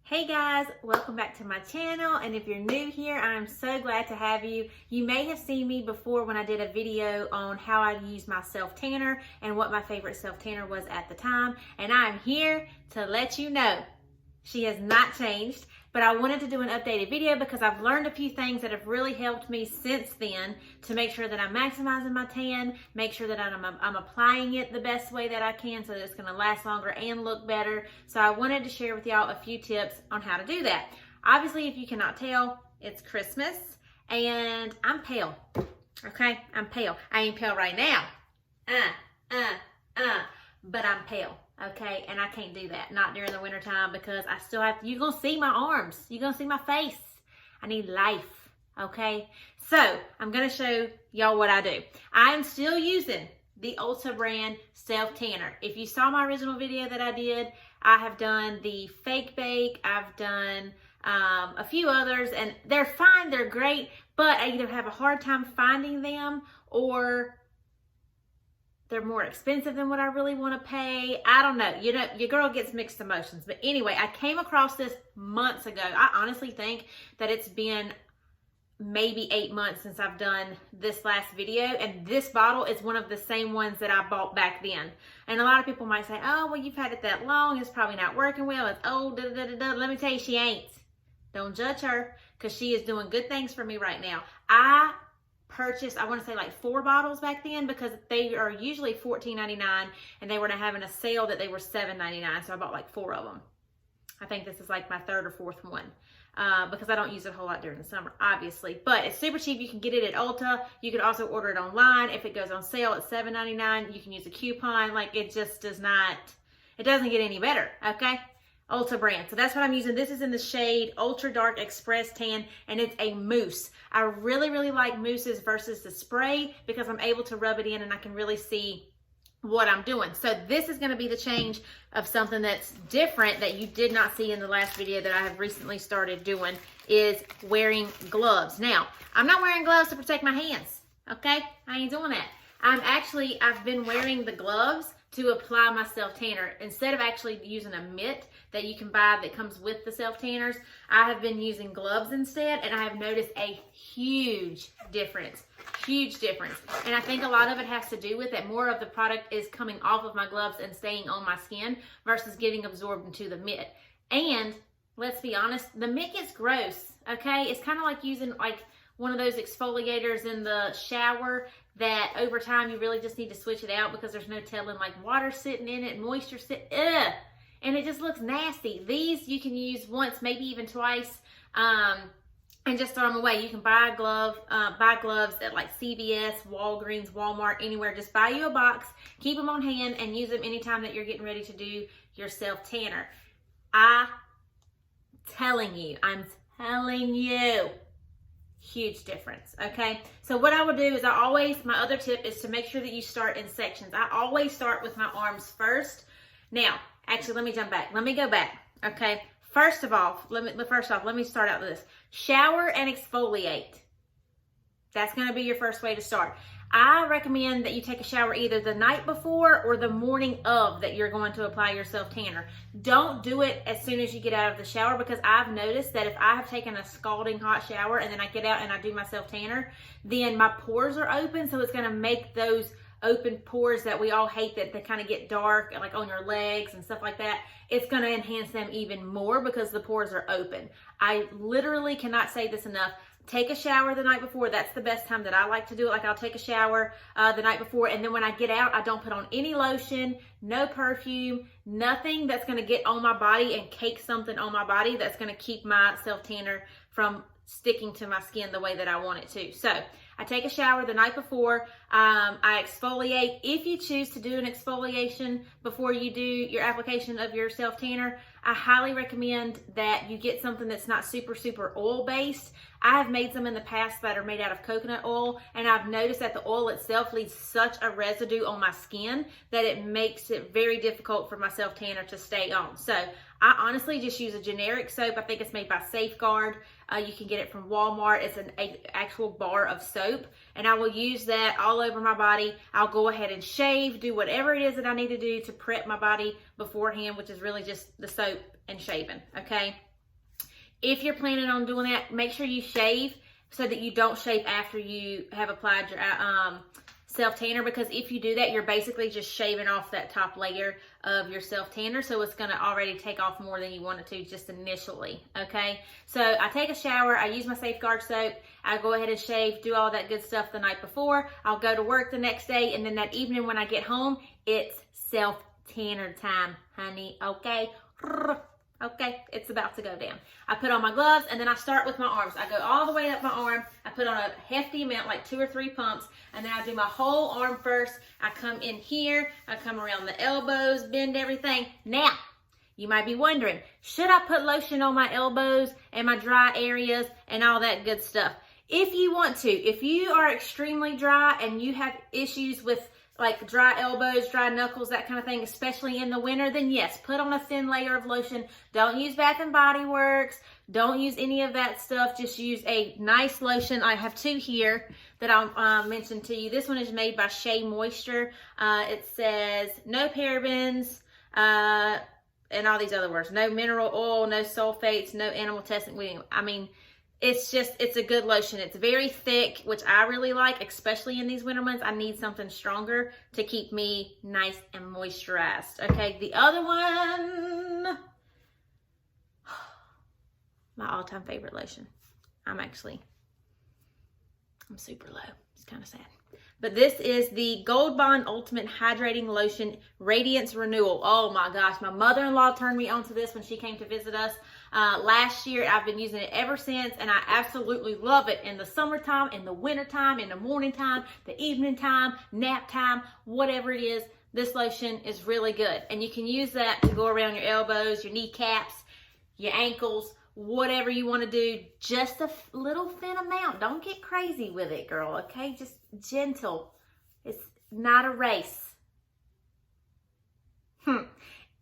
Hey guys, welcome back to my channel, and if you're new here, I'm so glad to have you. You may have seen me before when I did a video on how I use my self-tanner and what my favorite self-tanner was at the time, and I'm here to let you know she has not changed, but I wanted to do an updated video because I've learned a few things that have really helped me since then to make sure that I'm maximizing my tan, make sure that I'm applying it the best way that I can so that it's going to last longer and look better. So I wanted to share with y'all a few tips on how to do that. Obviously, if you cannot tell, it's Christmas and I'm pale. Okay, I'm pale. I ain't pale right now. But I'm pale. Okay, and I can't do that, not during the winter time, because I still have to, you're gonna see my arms, you're gonna see my face. I need life, okay? So, I'm gonna show y'all what I do. I am still using the Ulta Brand Self Tanner. If you saw my original video that I did, I have done the Fake Bake, I've done a few others, and they're fine, they're great, but I either have a hard time finding them, or they're more expensive than what I really want to pay. I don't know. You know, your girl gets mixed emotions. But anyway, I came across this months ago. I honestly think that it's been maybe 8 months since I've done this last video. And this bottle is one of the same ones that I bought back then. And a lot of people might say, oh, well, you've had it that long. It's probably not working well. It's old. Let me tell you, she ain't. Don't judge her, because she is doing good things for me right now. I purchased, I want to say like 4 bottles back then, because they are usually $14.99 and they were having a sale that they were $7.99, so I bought like 4 of them. I think this is like my 3rd or 4th one, because I don't use it a whole lot during the summer, obviously, but it's super cheap. You can get it at Ulta. You can also order it online. If it goes on sale at $7.99, you can use a coupon. Like, it just does not, it doesn't get any better, okay? Ulta Brand. So that's what I'm using. This is in the shade Ultra Dark Express Tan, and it's a mousse. I really, really like mousses versus the spray because I'm able to rub it in and I can really see what I'm doing. So this is going to be the change of something that's different that you did not see in the last video that I have recently started doing, is wearing gloves. Now, I'm not wearing gloves to protect my hands, okay? I ain't doing that. I've been wearing the gloves to apply my self-tanner. Instead of actually using a mitt that you can buy that comes with the self-tanners, I have been using gloves instead, and I have noticed a huge difference. Huge difference. And I think a lot of it has to do with that more of the product is coming off of my gloves and staying on my skin versus getting absorbed into the mitt. And let's be honest, the mitt gets gross, okay? It's kind of like using like one of those exfoliators in the shower that over time you really just need to switch it out because there's no telling, like water sitting in it, moisture and it just looks nasty. These you can use once, maybe even twice, and just throw them away. You can buy gloves at like CVS, Walgreens, Walmart, anywhere. Just buy you a box, keep them on hand, and use them anytime that you're getting ready to do your self-tanner. I'm telling you, huge difference, okay? So what I would do is my other tip is to make sure that you start in sections. I always start with my arms first. Now, actually, let me jump back. Let me go back, okay? First off, let me start out with this. Shower and exfoliate. That's going to be your first way to start. I recommend that you take a shower either the night before or the morning of that you're going to apply your self-tanner. Don't do it as soon as you get out of the shower, because I've noticed that if I have taken a scalding hot shower and then I get out and I do my self-tanner, then my pores are open, so it's going to make those open pores that we all hate, that they kind of get dark, like on your legs and stuff like that. It's going to enhance them even more because the pores are open. I literally cannot say this enough. Take a shower the night before. That's the best time that I like to do it. Like, I'll take a shower the night before, and then when I get out, I don't put on any lotion, no perfume, nothing that's going to get on my body and cake something on my body that's going to keep my self-tanner from sticking to my skin the way that I want it to. So I take a shower the night before. I exfoliate. If you choose to do an exfoliation before you do your application of your self-tanner, I highly recommend that you get something that's not super, super oil-based. I have made some in the past that are made out of coconut oil, and I've noticed that the oil itself leaves such a residue on my skin that it makes it very difficult for my self-tanner to stay on. So I honestly just use a generic soap. I think it's made by Safeguard. You can get it from Walmart. It's an actual bar of soap, and I will use that all over my body. I'll go ahead and shave, do whatever it is that I need to do to prep my body beforehand, which is really just the soap and shaving, okay? If you're planning on doing that, make sure you shave so that you don't shave after you have applied your self-tanner, because if you do that, you're basically just shaving off that top layer of your self-tanner, so it's going to already take off more than you want it to just initially, okay? So I take a shower, I use my Safeguard soap, I go ahead and shave, do all that good stuff the night before, I'll go to work the next day, and then that evening when I get home, it's self-tanner time, honey, okay? Okay, it's about to go down. I put on my gloves, and then I start with my arms. I go all the way up my arm. I put on a hefty amount, like 2 or 3 pumps, and then I do my whole arm first. I come in here. I come around the elbows, bend everything. Now, you might be wondering, should I put lotion on my elbows and my dry areas and all that good stuff? If you want to, if you are extremely dry and you have issues with like dry elbows, dry knuckles, that kind of thing, especially in the winter, then yes, put on a thin layer of lotion. Don't use Bath and Body Works. Don't use any of that stuff. Just use a nice lotion. I have 2 here that I'll mention to you. This one is made by Shea Moisture. It says no parabens, and all these other words. No mineral oil, no sulfates, no animal testing. I mean, it's a good lotion. It's very thick, which I really like, especially in these winter months. I need something stronger to keep me nice and moisturized. Okay, the other one, my all-time favorite lotion. I'm super low. It's kind of sad. But this is the Gold Bond Ultimate Hydrating Lotion Radiance Renewal. Oh my gosh, my mother-in-law turned me onto this when she came to visit us last year. I've been using it ever since, and I absolutely love it in the summertime, in the wintertime, in the morning time, the evening time, nap time, whatever it is. This lotion is really good, and you can use that to go around your elbows, your kneecaps, your ankles, whatever you want to do. Just a little thin amount. Don't get crazy with it, girl, okay? Just gentle. It's not a race.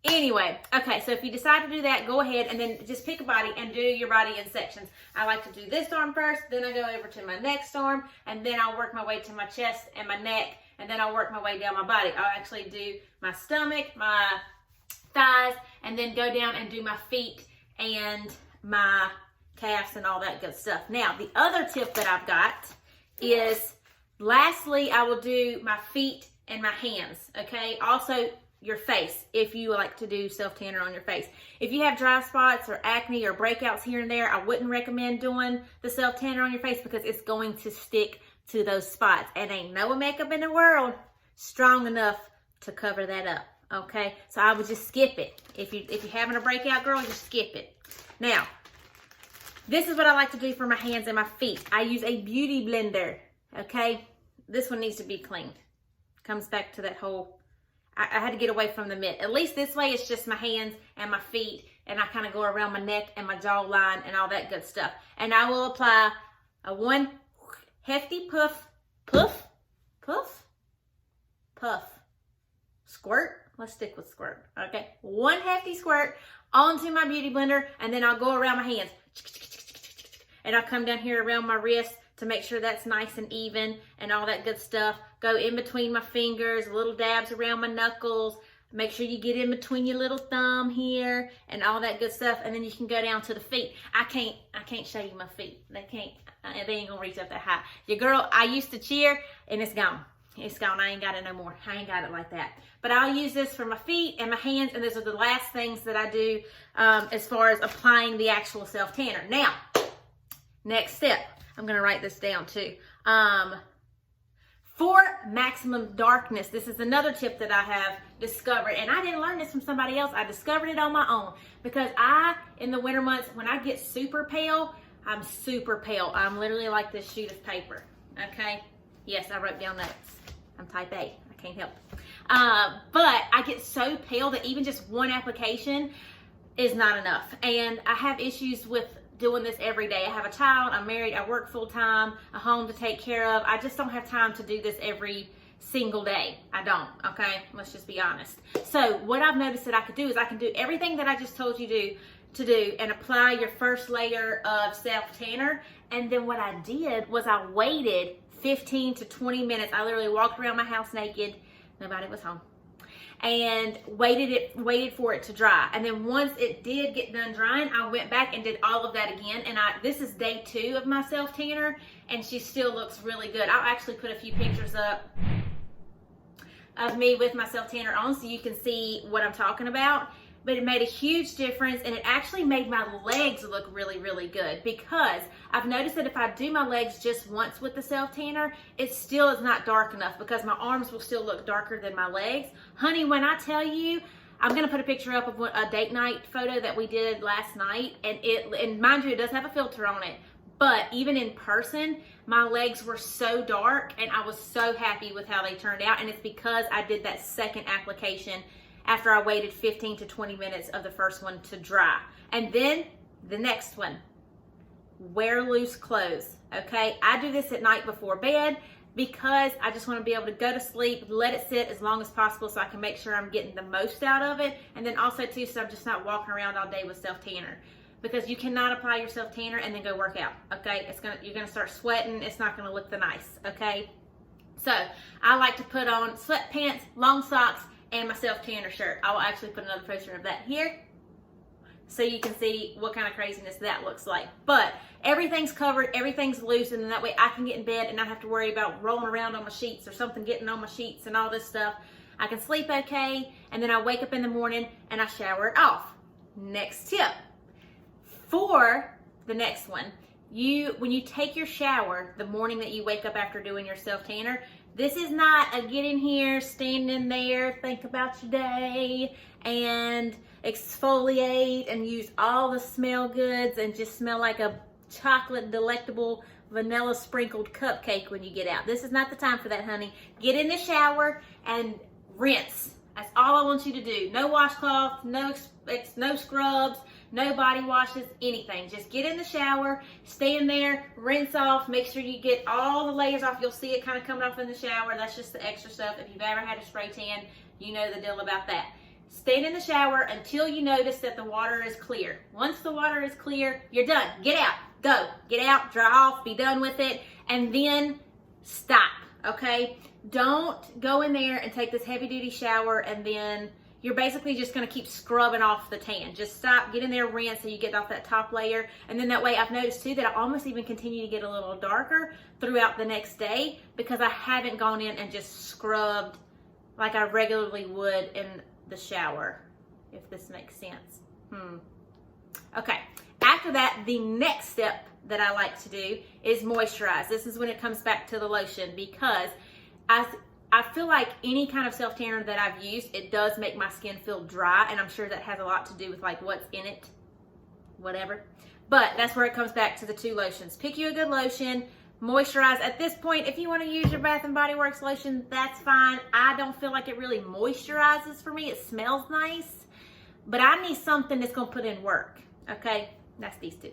Anyway, okay, so if you decide to do that, go ahead and then just pick a body and do your body in sections. I like to do this arm first, then I go over to my next arm, and then I'll work my way to my chest and my neck, and then I'll work my way down my body. I'll actually do my stomach, my thighs, and then go down and do my feet and my calves and all that good stuff. Now, the other tip that I've got is, lastly, I will do my feet and my hands, okay? Also, your face, if you like to do self-tanner on your face. If you have dry spots or acne or breakouts here and there, I wouldn't recommend doing the self-tanner on your face because it's going to stick to those spots. And ain't no makeup in the world strong enough to cover that up, okay? So I would just skip it. If you're having a breakout, girl, just skip it. Now, this is what I like to do for my hands and my feet. I use a beauty blender, okay? This one needs to be cleaned. Comes back to that whole, I had to get away from the mitt. At least this way it's just my hands and my feet, and I kind of go around my neck and my jawline and all that good stuff. And I will apply a one hefty puff, squirt. Let's stick with squirt, okay? One hefty squirt onto my beauty blender, and then I'll go around my hands. And I'll come down here around my wrist to make sure that's nice and even and all that good stuff. Go in between my fingers, little dabs around my knuckles. Make sure you get in between your little thumb here and all that good stuff. And then you can go down to the feet. I can't show you my feet. They ain't gonna reach up that high. Your girl, I used to cheer and it's gone. It's gone. I ain't got it no more. I ain't got it like that. But I'll use this for my feet and my hands, and those are the last things that I do as far as applying the actual self-tanner. Now, next step. I'm going to write this down too. For maximum darkness, this is another tip that I have discovered, and I didn't learn this from somebody else. I discovered it on my own because in the winter months, when I get super pale, I'm super pale. I'm literally like this sheet of paper, okay? Yes, I wrote down notes. I'm type A. I can't help it. But I get so pale that even just one application is not enough. And I have issues with doing this every day. I have a child, I'm married, I work full time, a home to take care of. I just don't have time to do this every single day. I don't, okay? Let's just be honest. So what I've noticed that I could do is I can do everything that I just told you to do and apply your first layer of self-tanner. And then what I did was I waited 15 to 20 minutes. I literally walked around my house naked. Nobody was home. and waited for it to dry. And then once it did get done drying, I went back and did all of that again. And this is day 2 of my self tanner, and she still looks really good. I'll actually put a few pictures up of me with my self tanner on so you can see what I'm talking about. But it made a huge difference, and it actually made my legs look really, really good, because I've noticed that if I do my legs just once with the self tanner, it still is not dark enough, because my arms will still look darker than my legs. Honey, when I tell you, I'm going to put a picture up of a date night photo that we did last night, and mind you, it does have a filter on it, but even in person, my legs were so dark, and I was so happy with how they turned out, and it's because I did that second application after I waited 15 to 20 minutes of the first one to dry. And then the next one, wear loose clothes, okay? I do this at night before bed because I just want to be able to go to sleep, let it sit as long as possible so I can make sure I'm getting the most out of it. And then also too, so I'm just not walking around all day with self-tanner, because you cannot apply your self-tanner and then go work out, okay? You're gonna start sweating. It's not gonna look the nice, okay? So I like to put on sweatpants, long socks, and my self-tanner shirt. I will actually put another picture of that here so you can see what kind of craziness that looks like. But everything's covered, everything's loose, and then that way I can get in bed and not have to worry about rolling around on my sheets or something getting on my sheets and all this stuff. I can sleep okay, and then I wake up in the morning and I shower it off. Next tip for the next one, when you take your shower the morning that you wake up after doing your self-tanner, this is not a get in here, stand in there, think about your day, and exfoliate and use all the smell goods and just smell like a chocolate delectable vanilla sprinkled cupcake when you get out. This is not the time for that, honey. Get in the shower and rinse. That's all I want you to do. No washcloth, no scrubs, no body washes, anything. Just get in the shower, stand there, rinse off, make sure you get all the layers off. You'll see it kind of coming off in the shower. That's just the extra stuff. If you've ever had a spray tan, you know the deal about that. Stand in the shower until you notice that the water is clear. Once the water is clear, you're done. Get out, go. Get out, dry off, be done with it, and then stop, okay? Don't go in there and take this heavy duty shower and then you're basically just going to keep scrubbing off the tan. Just stop, get in there, rinse so you get off that top layer. And then that way I've noticed too that I almost even continue to get a little darker throughout the next day because I haven't gone in and just scrubbed like I regularly would in the shower, if this makes sense. Okay, after that, the next step that I like to do is moisturize. This is when it comes back to the lotion, because I feel like any kind of self-tanner that I've used, it does make my skin feel dry, and I'm sure that has a lot to do with like what's in it, whatever. But that's where it comes back to the 2 lotions. Pick you a good lotion, moisturize. At this point, if you want to use your Bath & Body Works lotion, that's fine. I don't feel like it really moisturizes for me. It smells nice, but I need something that's going to put in work, okay? That's these 2.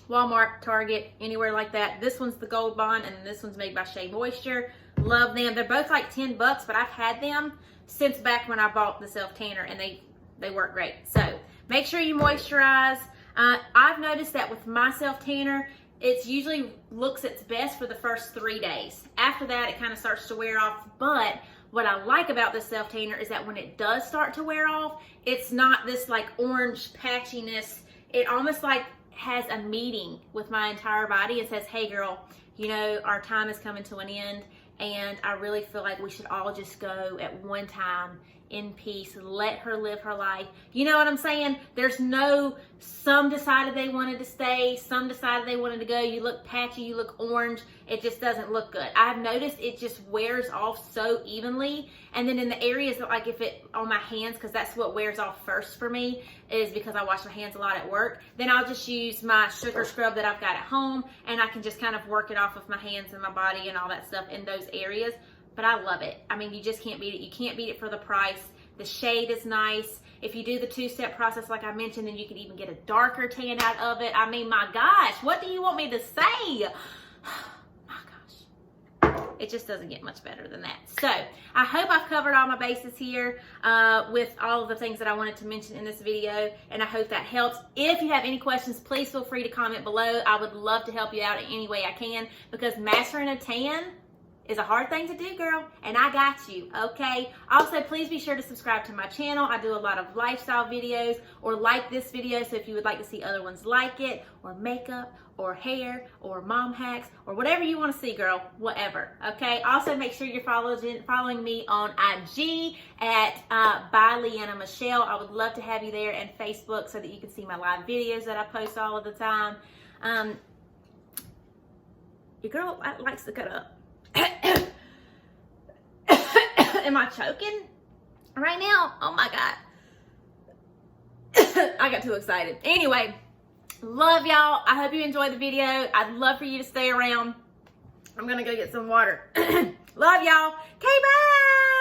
Walmart, Target, anywhere like that. This one's the Gold Bond, and this one's made by Shea Moisture. Love them. They're both like $10, but I've had them since back when I bought the self-tanner, and they work great. So make sure you moisturize. I've noticed that with my self-tanner, it usually looks its best for the first 3 days. After that, it kind of starts to wear off. But what I like about this self-tanner is that when it does start to wear off, it's not this like orange patchiness. It almost like has a meeting with my entire body and says, hey girl, you know, our time is coming to an end, and I really feel like we should all just go at one time in peace. Let her live her life. You know what I'm saying? There's no, some decided they wanted to stay, some decided they wanted to go. You look patchy, you look orange. It just doesn't look good. I've noticed it just wears off so evenly. And then in the areas that, like if it on my hands, because that's what wears off first for me, is because I wash my hands a lot at work, then I'll just use my sugar scrub that I've got at home, and I can just kind of work it off of my hands and my body and all that stuff in those areas. But I love it. I mean, you just can't beat it. You can't beat it for the price. The shade is nice. If you do the 2-step process like I mentioned, then you can even get a darker tan out of it. I mean, my gosh, what do you want me to say? My gosh. It just doesn't get much better than that. So I hope I've covered all my bases here with all of the things that I wanted to mention in this video, and I hope that helps. If you have any questions, please feel free to comment below. I would love to help you out in any way I can, because mastering a tan is a hard thing to do, girl, and I got you, okay? Also, please be sure to subscribe to my channel. I do a lot of lifestyle videos, or like this video, so if you would like to see other ones like it, or makeup, or hair, or mom hacks, or whatever you want to see, girl, whatever, okay? Also, make sure you're following me on IG at by Leanna Michelle. I would love to have you there, and Facebook, so that you can see my live videos that I post all of the time. Your girl likes to cut up. Am I choking right now? Oh my God. I got too excited. Anyway, love y'all. I hope you enjoyed the video. I'd love for you to stay around. I'm gonna go get some water. Love y'all. Okay, bye.